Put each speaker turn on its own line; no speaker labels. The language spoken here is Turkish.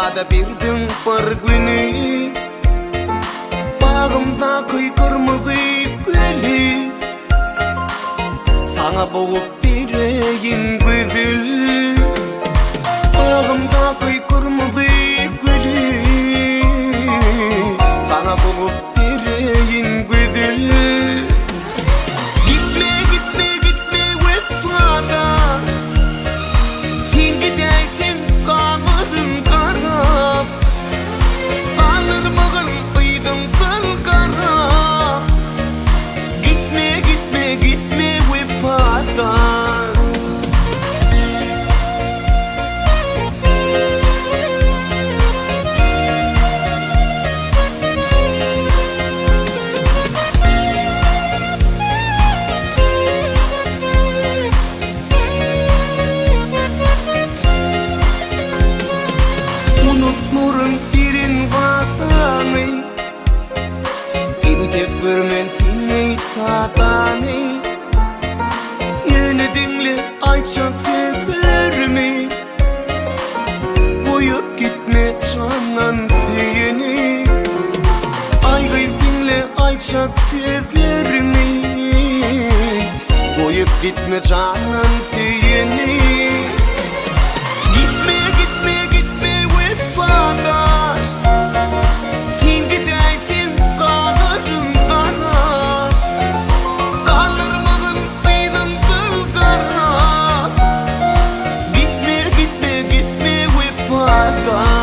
vada birdim bir günü bağımda kıy kırmızı gülü sana boğup bireyin güzül bağımda kıy kırmızı gülü sana boğup bireyin güzül gitme gitme gitme vefadan sen gidersin kanırın karab alırmağın kıydım kıl karab gitme gitme gitme vefadan unutmurun birin vatanı imtek görmen seni satanı yeni dinle ayçak seslerimi koyup gitme canan seni ay kız dinle ayçak seslerimi koyup gitme canan seni gitme gitme gitme vefadan sen gidersin kalırım kara kalırmağın kıydım kıl kara gitme gitme gitme vefadan